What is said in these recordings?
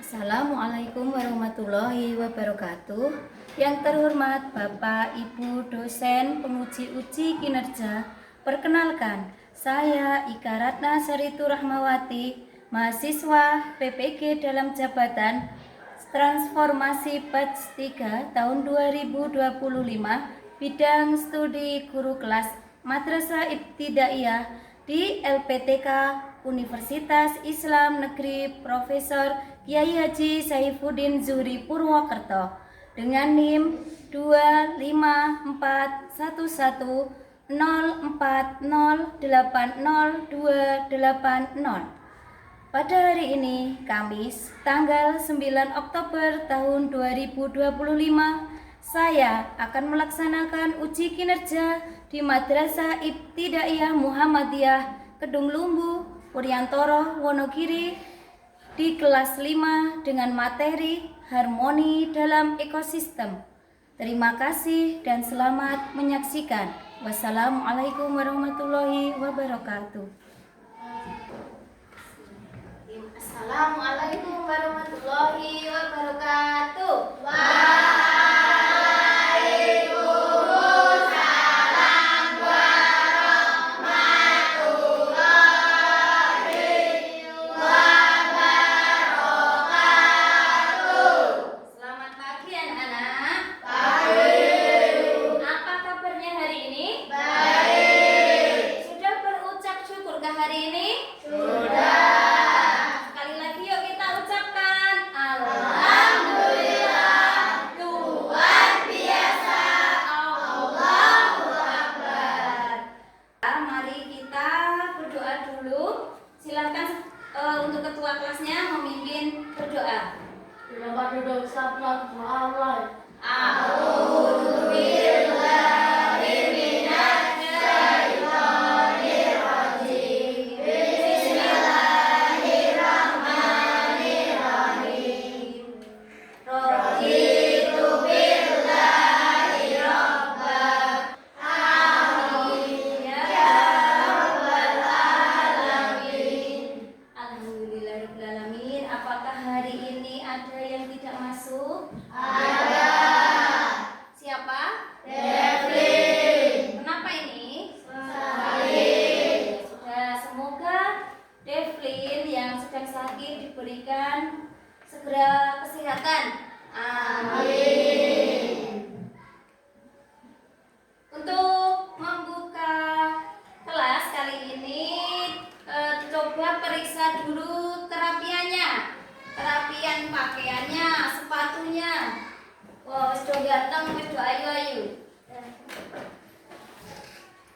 Assalamualaikum warahmatullahi wabarakatuh. Yang terhormat Bapak Ibu dosen penguji uji kinerja, perkenalkan saya Ika Ratna Saritu Rahmawati, mahasiswa PPG dalam jabatan Transformasi Batch 3 tahun 2025, bidang studi guru kelas Madrasah Ibtidaiyah di LPTK Universitas Islam Negeri Profesor Kiai Haji Saifuddin Zuhri Purwokerto dengan NIM 254114080280280. Pada hari ini, Kamis, tanggal 9 Oktober tahun 2025, saya akan melaksanakan uji kinerja di Madrasah Ibtidaiyah Muhammadiyah Kedung Lumbu, Wuryantoro, Wonogiri di kelas 5 dengan materi harmoni dalam ekosistem. Terima kasih dan selamat menyaksikan. Wassalamualaikum warahmatullahi wabarakatuh. Assalamualaikum warahmatullahi wabarakatuh. Selamat pagi anak-anak. Apa kabarnya hari ini? Sudah berucap syukurkah hari ini? Sekali lagi yuk kita ucapkan Alhamdulillah, luar biasa, Allahu Akbar. Mari kita berdoa dulu. Silakan untuk ketua kelasnya memimpin berdoa. A'udzu billahi minasy syaithanir rajim. Bismillahirrahmanirrahim. Raditu billahi rabban. Amin ya rabbal alamin. Alhamdulillahirabbil alamin. Apakah hari ini ada yang tidak masuk? Ada. Siapa? Devlin. Kenapa ini? Sakit. Sudah, semoga Devlin yang sedang sakit diberikan segera kesehatan. Amin. Untuk membuka kelas kali ini, coba periksa dulu terapiannya. Terapian pakaiannya, sepatunya. Wah, sudah ganteng, sudah ayu-ayu.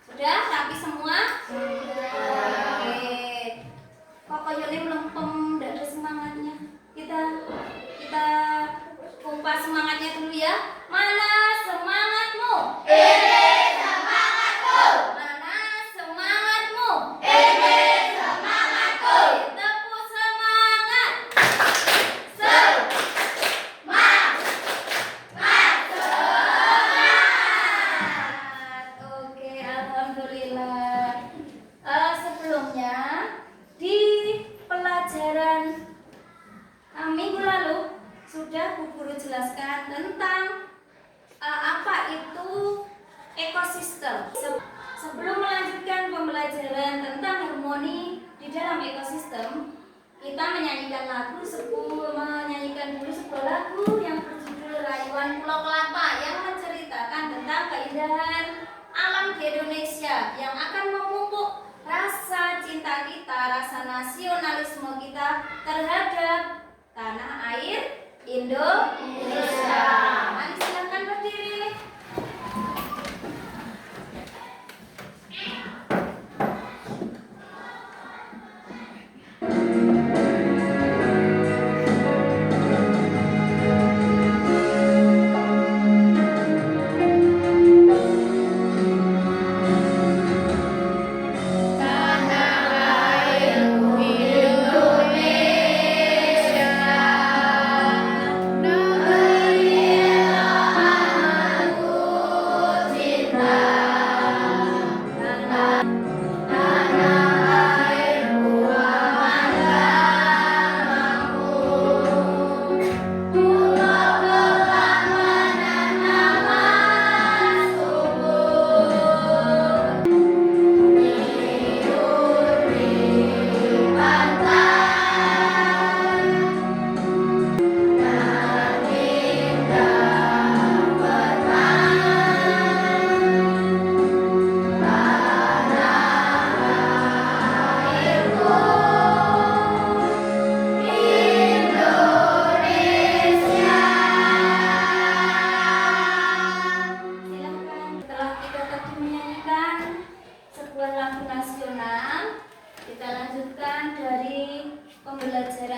Sudah rapi semua? Oke. Kok kayaknya melempem, tidak ada semangatnya. Kita kupas semangatnya dulu ya. Mana semangatmu? Ini semangatku. Mana semangatmu? Ini semangatku. Tepuk semangat. Oke, alhamdulillah. Sebelumnya di pelajaran minggu lalu sudah Bu Guru jelaskan tentang apa itu ekosistem. Sebelum melanjutkan pembelajaran tentang harmoni di dalam ekosistem, kita menyanyikan dulu sebuah lagu yang berjudul Rayuan Pulau Kelapa yang menceritakan tentang keindahan alam di Indonesia yang akan memupuk rasa cinta kita, rasa nasionalisme kita terhadap tanah air Indonesia. Mari silakan berdiri. Indonesia, negara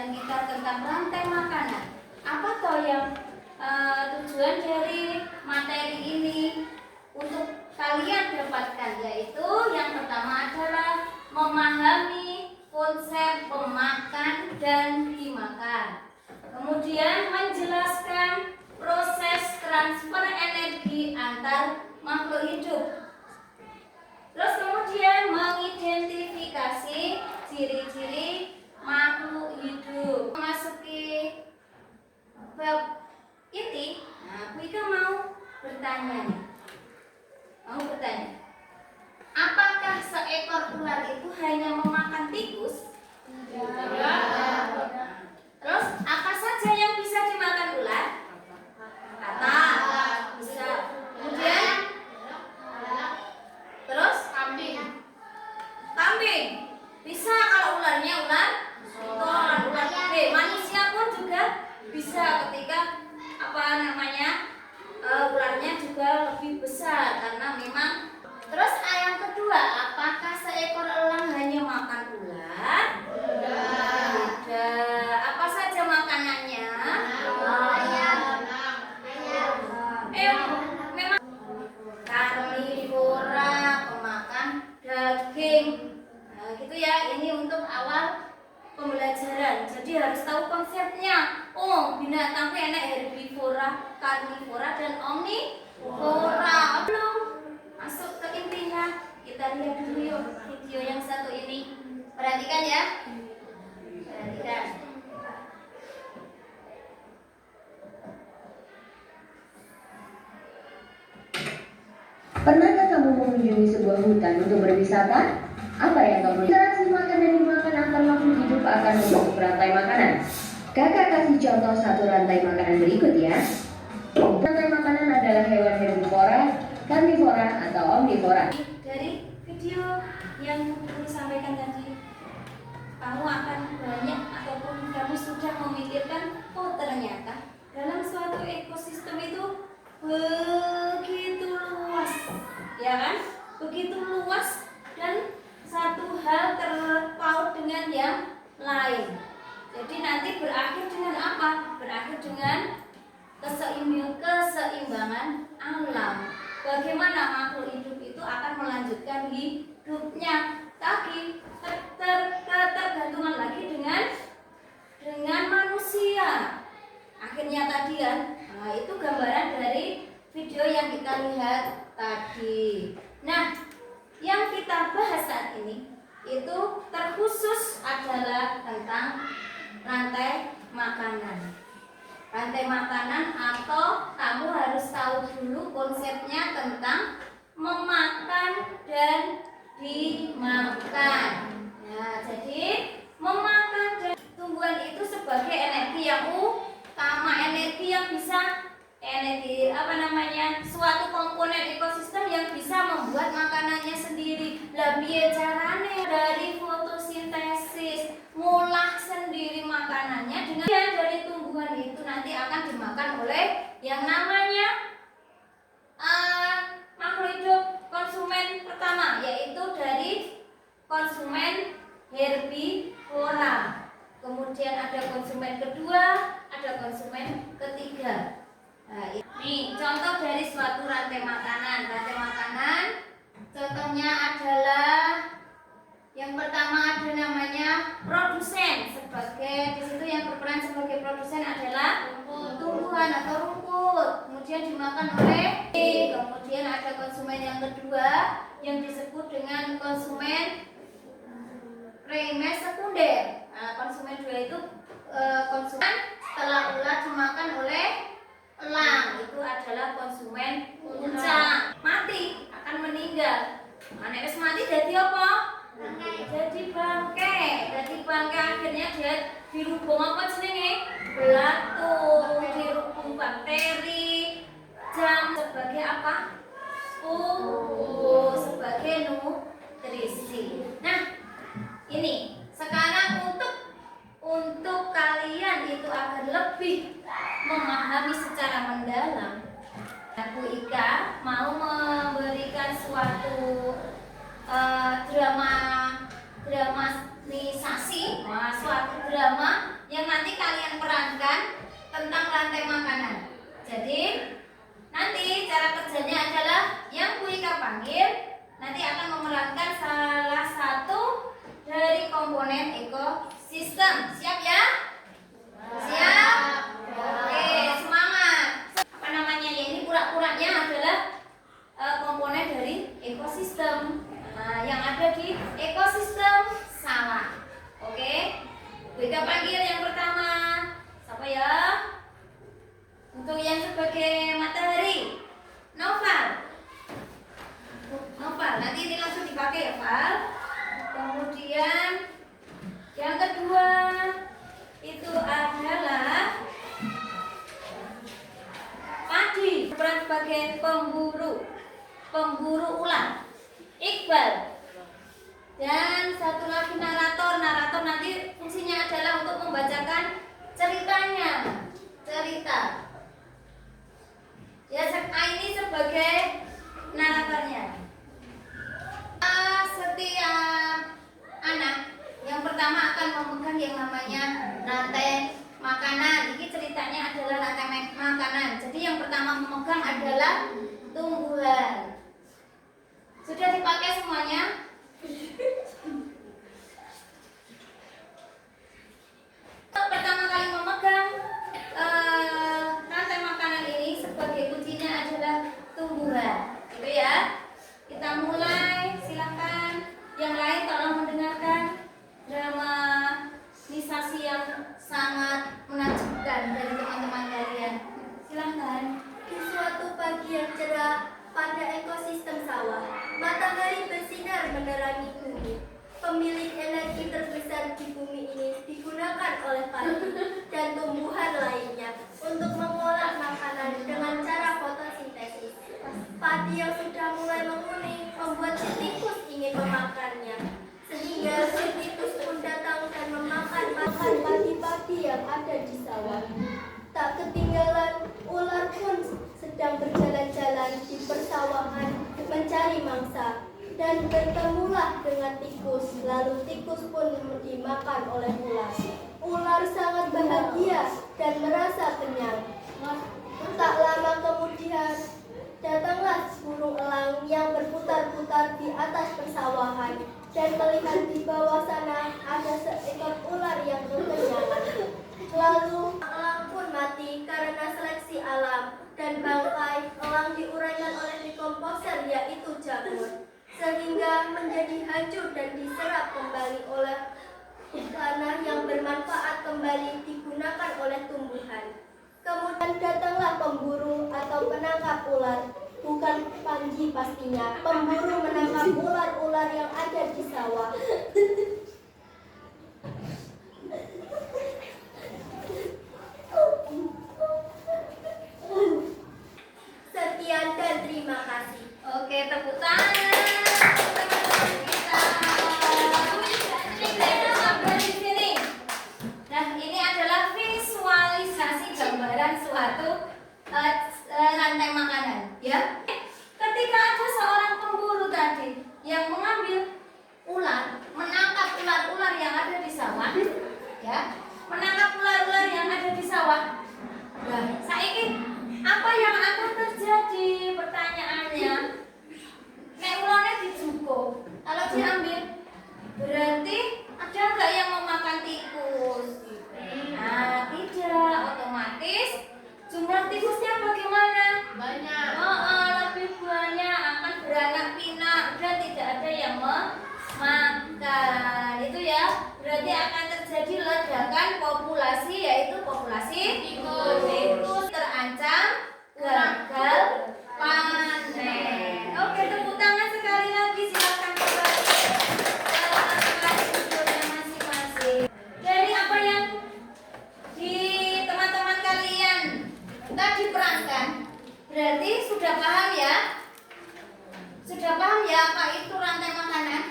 pembelajaran kita tentang rantai makanan. Apa toh yang tujuan dari materi ini untuk kalian dapatkan, yaitu yang pertama adalah memahami konsep pemakan dan dimakan. Kemudian menjelaskan proses transfer energi antar makhluk hidup. Terus kemudian mengidentifikasi ciri-ciri makhluk hidup. Memasuki bab inti, Bu Ika mau bertanya nih. Apakah seekor ular itu hanya memakan tikus? Tidak. Terus apa saja yang bisa dimakan ular? Kata bisa. Kemudian terus kambing bisa. Kalau ularnya ular gede. Manusia pun juga bisa ketika ularnya juga lebih besar karena memang. Terus yang kedua, apakah seekor elang hanya makan ular? Tidak. Apa saja makanannya? Memang karnivora, pemakan daging. Nah, gitu ya. Ini untuk awal pembelajaran. Jadi harus tahu konsepnya. Oh, binatang itu enak herbivora, karnivora, dan omnivora. Belum masuk ke intinya. Kita lihat dulu yuk video yang satu ini. Perhatikan ya. Perhatikan. Pernahkah kamu mengunjungi sebuah hutan untuk berwisata? Apa yang kamu lihat? Interaksi makan dan dimakan antar makhluk hidup akan membentuk rantai makanan. Kakak kasih contoh satu rantai makanan berikut ya. Rantai makanan adalah hewan herbivora, karnivora, atau omnivora. Dari video yang Guru sampaikan tadi, kamu akan banyak ataupun kamu sudah memikirkan, oh ternyata dalam suatu ekosistem itu begitu luas, ya kan? Begitu luas dan satu hal terpaut dengan yang lain. Jadi nanti berakhir dengan apa? Berakhir dengan keseimbangan alam. Bagaimana makhluk hidup itu akan melanjutkan hidupnya? Tapi ketergantungan lagi dengan manusia. Akhirnya tadi kan, nah itu gambaran dari video yang kita lihat tadi. Nah, yang kita bahas saat ini itu terkhusus adalah tentang rantai makanan. Rantai makanan, atau kamu harus tahu dulu konsepnya tentang memakan dan dimakan. Nah, jadi memakan dan tumbuhan itu sebagai energi yang utama, energi yang bisa suatu komponen ekosistem yang bisa membuat makanannya sendiri. Lah piye carane? Dari fotosintesis, ngolah sendiri makanannya dengan dari tumbuhan itu nanti akan dimakan oleh yang namanya makhluk hidup konsumen pertama, yaitu dari konsumen herbivora. Kemudian ada konsumen kedua, ada konsumen ketiga. Nah, ini contoh dari suatu rantai makanan. Rantai makanan contohnya adalah yang pertama ada namanya produsen. Sebagai di situ yang berperan sebagai produsen adalah tumbuhan atau rumput. Kemudian dimakan oleh. Kemudian ada konsumen yang kedua yang disebut dengan konsumen primer sekunder. Nah, konsumen dua itu konsumen setelah ular dimakan oleh elang, itu adalah konsumen puncak. Mati, akan meninggal. Nek wis mati jadi apa? Jadi bangkai. Jadi bangkai akhirnya dia dirubung apa jenenge? Belatung, dirubung bakteri, jam sebagai apa? Sebagai nutrisi. Nah, ini sekarang untuk kalian itu agar lebih memahami secara mendalam, Bu Ika mau memberikan suatu dramatisasi, suatu drama yang nanti kalian perankan tentang rantai makanan. Jadi nanti cara kerjanya adalah yang Bu Ika panggil nanti akan memerankan salah satu dari komponen ekosistem. Siap ya? Siap? Oke, semangat. Apa namanya ya? Ini pura-puranya adalah komponen dari ekosistem. Nah, yang ada di ekosistem sawah. Oke? Kita panggil yang pertama. Siapa ya? Untuk yang sebagai matahari, Noval. Noval, nanti ini langsung dipakai ya, Val. Kemudian yang kedua itu adalah Padi, berperan sebagai pemburu ular, Iqbal. Dan satu lagi narator nanti fungsinya adalah untuk membacakan cerita. Ya, ini sebagai naratornya. Setiap anak yang pertama akan memegang yang namanya rantai makanan. Ini ceritanya adalah rantai makanan. Jadi yang pertama memegang adalah tumbuhan. Sudah dipakai semuanya? Pertama kali memegang rantai makanan ini sebagai kuncinya adalah tumbuhan, gitu ya. Kita mulai, silakan. Yang lain tolong mendengarkan dramatisasi yang sangat menakjubkan dari teman-teman kalian. Silakan. Di suatu pagi yang cerah pada ekosistem sawah, matahari bersinar menerangi bumi. Pemilik energi terbesar di bumi ini digunakan oleh padi dan tumbuhan lainnya untuk mengolah makanan dengan cara fotosintesis. Padi yang sudah mulai menguning membuat si tikus ingin memakannya, sehingga si tikus pun datang dan memakan padi-padi yang ada di sawah. Tak ketinggalan, ular pun sedang berjalan-jalan di persawahan mencari mangsa dan bertemulah dengan tikus. Lalu tikus pun dimakan oleh ular. Ular sangat bahagia dan merasa kenyang. Tak lama kemudian datanglah burung elang yang berputar-putar di atas persawahan dan melihat di bawah sana ada seekor ular yang kekenyangan. Lalu elang pun mati karena seleksi alam dan bangkai elang diuraikan oleh dekomposer yaitu jamur, sehingga menjadi hancur dan diserap kembali oleh tanah yang bermanfaat kembali digunakan oleh tumbuhan. Kemudian datanglah pemburu atau penangkap ular, bukan Panji pastinya. Pemburu menangkap ular-ular yang ada di sawah. Sekian dan terima kasih. Oke, tepuk tangan. Nah, ini adalah visualisasi gambaran suatu rantai makanan, ya. Ketika ada seorang pemburu tadi yang mengambil ular, menangkap ular-ular yang ada di sawah, ya, menangkap ular-ular yang ada di sawah. Nah, saiki apa yang akan terjadi? Pertanyaannya, nek ularnya dijuko, kalau diambil, berarti ada nggak yang memakan tikus? Nah, tidak, otomatis jumlah tikusnya bagaimana? Banyak. Lebih banyak, akan beranak pinak dan tidak ada yang memakan. Itu ya, berarti akan terjadi ledakan populasi, yaitu populasi tikus terancam gagal panen. Oke, tepuk tangan sekali lagi, silakan masing-masing. Dari apa yang di teman-teman kalian tadi perankan, berarti sudah paham ya? Sudah paham ya apa itu rantai makanan?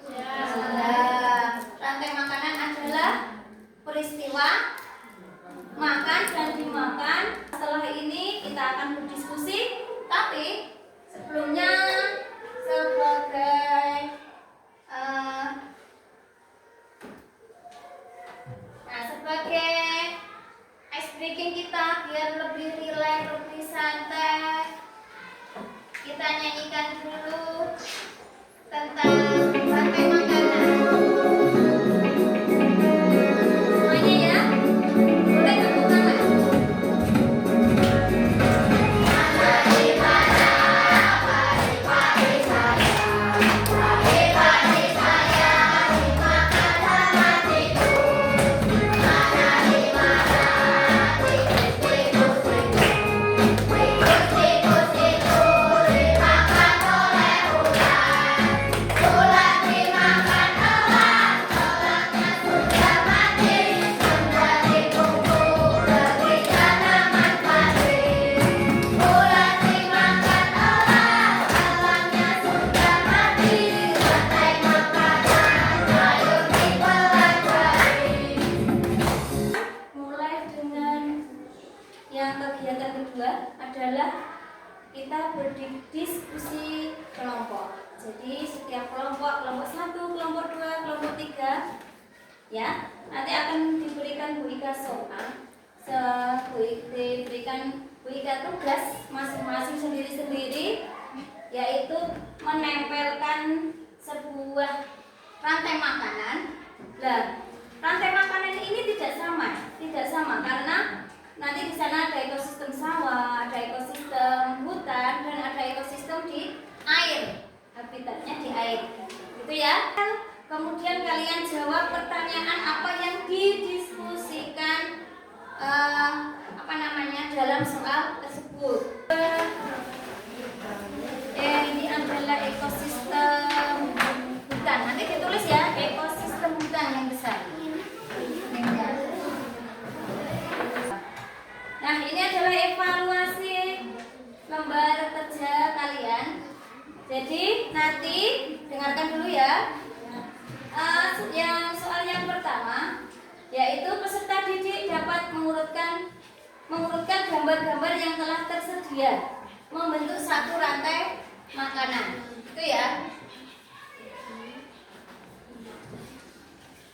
Sudah. Rantai makanan adalah peristiwa makan dan dimakan. Setelah ini kita akan berdiskusi, tapi sebelumnya sebagai kita biar lebih rileks, lebih santai, kita nyanyikan dulu tentang rantai makanan. Semuanya ya, boleh tepuk tangan. Mulai dengan yang kegiatan kedua adalah kita berdiskusi kelompok. Jadi setiap kelompok 1, kelompok 2, kelompok 3 ya, nanti akan diberikan Bu Ika soal, diberikan Bu Ika tugas masing-masing sendiri-sendiri, yaitu menempelkan sebuah rantai makanan. Nah, rantai makanan ini tidak sama karena nanti di sana ada ekosistem sawah, ada ekosistem hutan, dan ada ekosistem di air, habitatnya di air, gitu ya. Kemudian kalian jawab pertanyaan apa yang didiskusikan dalam soal tersebut. Ini adalah ekosistem hutan. Nanti ditulis ya, ekosistem hutan yang besar. Nah, ini adalah evaluasi lembar kerja kalian. Jadi nanti dengarkan dulu ya. Yang soal yang pertama, yaitu peserta didik dapat mengurutkan gambar-gambar yang telah tersedia membentuk satu rantai makanan. Itu ya.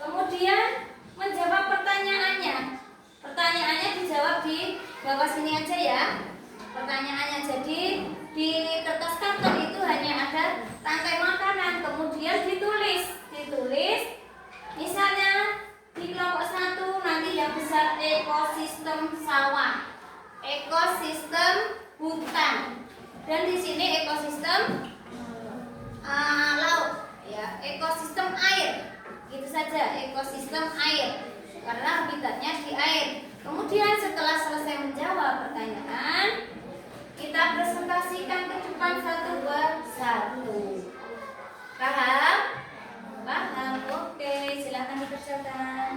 Kemudian menjawab pertanyaannya. Pertanyaannya dijawab di bawah sini aja ya. Pertanyaannya, jadi di kertas karton itu hanya ada rantai makanan, kemudian ditulis misalnya di kelompok 1 nanti yang besar ekosistem sawah, ekosistem hutan, dan di sini ekosistem laut ya, ekosistem air, gitu saja, ekosistem air karena habitatnya di air. Kemudian setelah selesai menjawab pertanyaan, kita presentasikan ke depan satu persatu. Paham? Paham? Oke, silakan dikerjakan.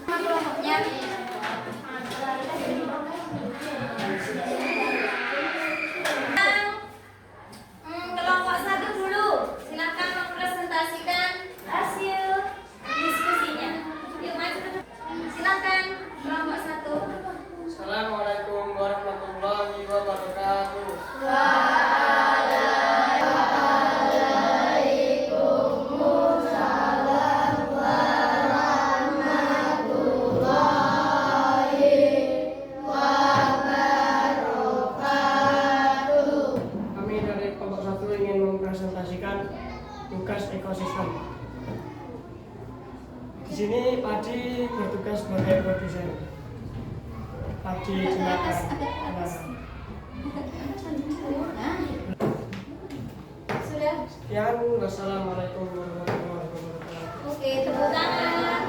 Kelompoknya. Kelompok 1 dulu. Silakan mempresentasikan hasil diskusinya. Yuk maju. Silakan kelompok 1. Assalamualaikum warahmatullahi wabarakatuh. Kami dari kelompok 1 ingin mempresentasikan tugas ekosistem. Di sini Padi bertugas sebagai produsen. Padi dimakan. Sudah? Sekian, wassalamualaikum warahmatullahi wabarakatuh. Oke, tepuk tangan.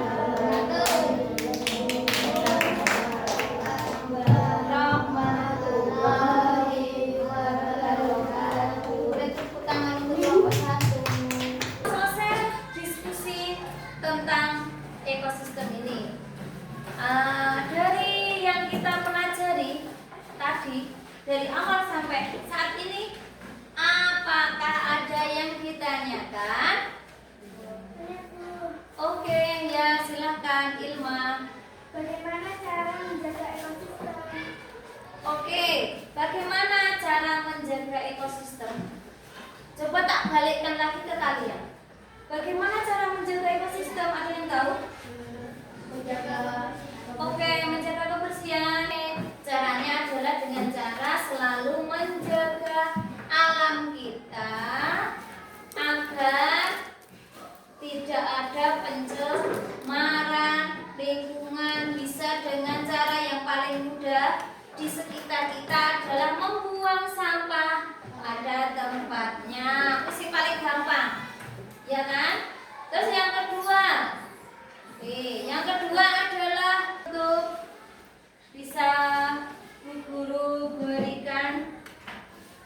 Warahmatullahi wabarakatuh. Dan tepuk tangan untuk kelompok 1. Selesai diskusi tentang ekosistem ini. Dari yang kita pelajari tadi, dari awal sampai saat ini, apakah ada yang ditanyakan? Oke, ya silakan Ilma. Bagaimana cara menjaga ekosistem? Oke, bagaimana cara menjaga ekosistem? Coba tak balikkan lagi ke kalian. Bagaimana cara menjaga ekosistem? Ada yang tahu? Oke, menjaga kebersihan. ada di sekitar kita adalah membuang sampah pada tempatnya. Itu sih paling gampang, ya kan? Terus yang kedua, adalah untuk bisa guru berikan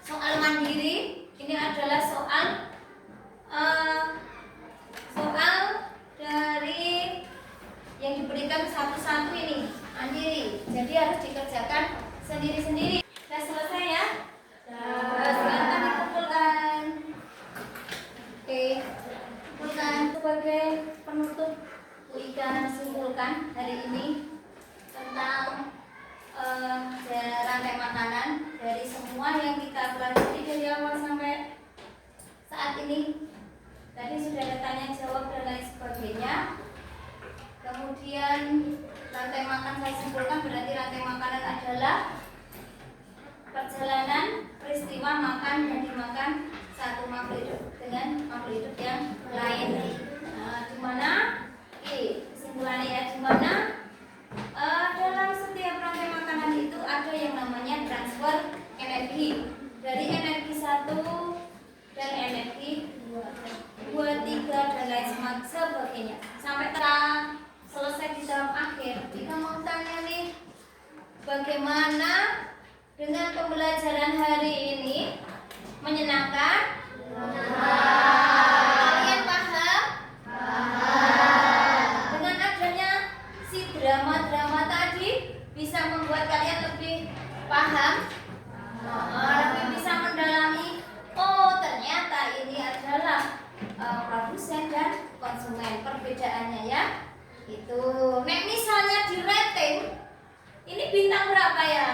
soal mandiri. Ini adalah soal dari yang diberikan satu-satu ini mandiri. Jadi harus dikerjakan sendiri-sendiri. Sudah selesai ya? Silakan dikumpulkan. Oke, kumpulkan sebagai penutup. Bu Ika simpulkan hari ini tentang rantai makanan dari semua yang kita pelajari dari awal sampai saat ini. Tadi sudah ada tanya jawab dan lain sebagainya. Kemudian rantai makan saya simpulkan berarti rantai makanan adalah perjalanan peristiwa makan dan dimakan satu makhluk hidup dengan makhluk hidup yang lain. Di mana kesimpulannya ya, di mana dalam setiap rantai makanan itu ada yang namanya transfer energi dari energi 1 dan energi 2, 3 dan lain sebagainya sampai selesai di tahap akhir. Jika mau tanya nih, bagaimana dengan pembelajaran hari ini? Menyenangkan? Kalian paham? Dengan adanya si drama-drama tadi bisa membuat kalian lebih paham, lebih bisa mendalami. Oh, ternyata ini adalah produsen dan konsumen. Perbedaannya ya itu. Nek misalnya di rating, ini bintang berapa ya?